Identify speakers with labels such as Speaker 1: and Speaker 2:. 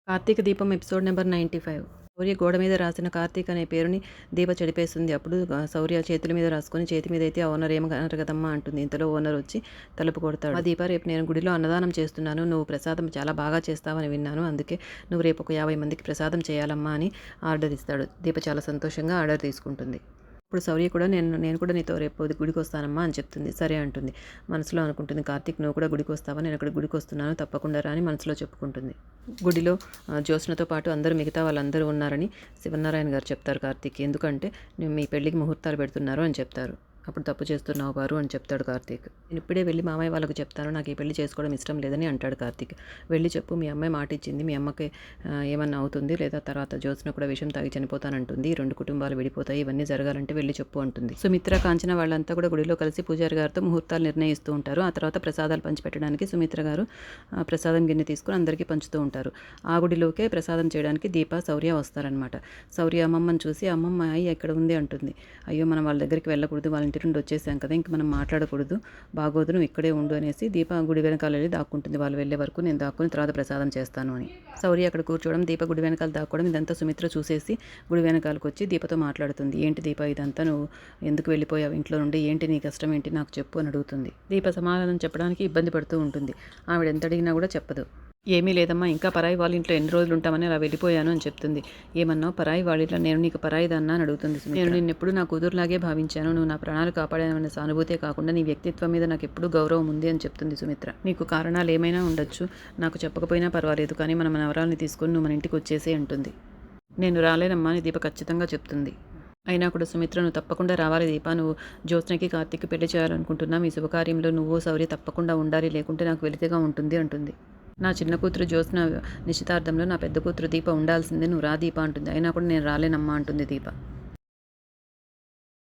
Speaker 1: కార్తీక దీపం episode number 95. శౌర్య గోడ మీద రాసిన కార్తీక్ అనే పేరుని దీప చెడిపేస్తుంది. అప్పుడు శౌర్య చేతుల మీద రాసుకొని చేతి మీద అయితే ఆ ఓనర్ ఏమన్నారు కదమ్మా అంటుంది. ఇంతలో ఓనర్ వచ్చి తలుపు కొడతాడు. దీప, రేపు నేను గుడిలో అన్నదానం చేస్తున్నాను, నువ్వు ప్రసాదం చాలా బాగా చేస్తావని విన్నాను, అందుకే నువ్వు రేపు ఒక 50 మందికి ప్రసాదం చేయాలమ్మా అని ఆర్డర్ ఇస్తాడు. దీప చాలా సంతోషంగా ఆర్డర్ తీసుకుంటుంది. ఇప్పుడు శౌర్య కూడా నేను కూడా నీతో రేపు గుడికి వస్తానమ్మా అని చెప్తుంది. సరే అంటుంది. మనసులో అనుకుంటుంది, కార్తీక్ నువ్వు కూడా గుడికి వస్తావా, నేను అక్కడ గుడికి వస్తున్నాను తప్పకుండా రా అని మనసులో చెప్పుకుంటుంది. గుడిలో జ్యోత్స్నతో పాటు మిగతా వాళ్ళందరూ ఉన్నారని శివనారాయణ గారు చెప్తారు కార్తీక్. ఎందుకంటే మీ పెళ్ళికి ముహూర్తాలు పెడుతున్నారు అని చెప్తారు. అప్పుడు తప్పు చేస్తున్నావు బారు అని చెప్తాడు కార్తీక్. నేను ఇప్పుడే వెళ్ళి మామయ్య వాళ్ళకు చెప్తాను, నాకు ఈ పెళ్లి చేసుకోవడం ఇష్టం లేదని అంటాడు కార్తీక్. వెళ్ళి చెప్పు, మీ అమ్మాయి మాట ఇచ్చింది, మీ అమ్మకి ఏమన్నా అవుతుంది లేదా తర్వాత జ్యోత్స్న కూడా విషయం తాగి చనిపోతానంటుంది, 2 కుటుంబాలు విడిపోతాయి, ఇవన్నీ జరగాలంటే వెళ్ళి చెప్పు అంటుంది. సుమిత్ర, కాంచన వాళ్ళంతా కూడా గుడిలో కలిసి పూజారి గారితో ముహూర్తాలు నిర్ణయిస్తూ ఉంటారు. ఆ తర్వాత ప్రసాదాలు పంచిపెట్టడానికి సుమిత్ర గారు ప్రసాదం గిన్నె తీసుకుని అందరికీ పంచుతూ ఉంటారు. ఆ గుడిలోకే ప్రసాదం చేయడానికి దీప, శౌర్య వస్తారనమాట. శౌర్య అమ్మమ్మని చూసి, అమ్మమ్మ అయ్యి ఎక్కడ ఉంది అంటుంది. అయ్యో, మనం వాళ్ళ దగ్గరికి వెళ్ళకూడదు, వాళ్ళ ఇంటి నుండి వచ్చేసాం కదా, ఇంక మనం మాట్లాడకూడదు, బాగోదు, నువ్వు ఇక్కడే ఉండు అనేసి దీప గుడి వెనకాల వెళ్ళి దాక్కుంటుంది. వాళ్ళు వెళ్ళే వరకు నేను దాక్కుని తర్వాత ప్రసాదం చేస్తాను అని. శౌర్య అక్కడ కూర్చోవడం, దీప గుడి వెనకాల దాక్కోవడం, ఇదంతా సుమిత్ర చూసేసి గుడి వెనకాలకు వచ్చి దీపతో మాట్లాడుతుంది. ఏంటి దీప ఇదంతా, నువ్వు ఎందుకు వెళ్ళిపోయావు ఇంట్లో నుండి, ఏంటి నీ కష్టం ఏంటి నాకు చెప్పు అని అడుగుతుంది. దీప సమాధానం చెప్పడానికి ఇబ్బంది పడుతూ ఉంటుంది. ఆవిడ ఎంత అడిగినా కూడా చెప్పదు. ఏమీ లేదమ్మా, ఇంకా పరాయి వాళ్ళ ఇంట్లో ఎన్ని రోజులు ఉంటామని అలా వెళ్ళిపోయాను అని చెప్తుంది. ఏమన్నావు, పరాయి వాళ్ళ ఇంట్లో నేను నీకు పరాయిదన్నా అని అడుగుతుంది. నేను నిన్నెప్పుడు నా కూతురులాగే భావించాను, నువ్వు నా ప్రాణాలు కాపాడానన్న సానుభూతే కాకుండా నీ వ్యక్తిత్వం మీద నాకు ఎప్పుడూ గౌరవం ఉంది అని చెప్తుంది సుమిత్ర. నీకు కారణాలు ఏమైనా ఉండొచ్చు, నాకు చెప్పకపోయినా పర్వాలేదు, కానీ మన నవరాల్ని తీసుకొని నువ్వు మన ఇంటికి వచ్చేసి అంటుంది. నేను రాలేనమ్మా అని దీప ఖచ్చితంగా చెప్తుంది. అయినా కూడా సుమిత్ర, నువ్వు తప్పకుండా రావాలి దీప, నువ్వు జ్యోత్స్నకి కార్తీక్కి పెళ్లి చేయాలనుకుంటున్నాం, ఈ శుభకార్యంలో నువ్వు శౌర్య తప్పకుండా ఉండాలి, లేకుంటే నాకు వెలితిగా ఉంటుంది అంటుంది. నా చిన్న కూతురు జ్యోత్స్న నిశ్చితార్థంలో నా పెద్ద కూతురు దీప ఉండాల్సిందే, నువ్వు రా దీప అంటుంది. అయినా కూడా నేను రాలేనమ్మా అంటుంది దీప.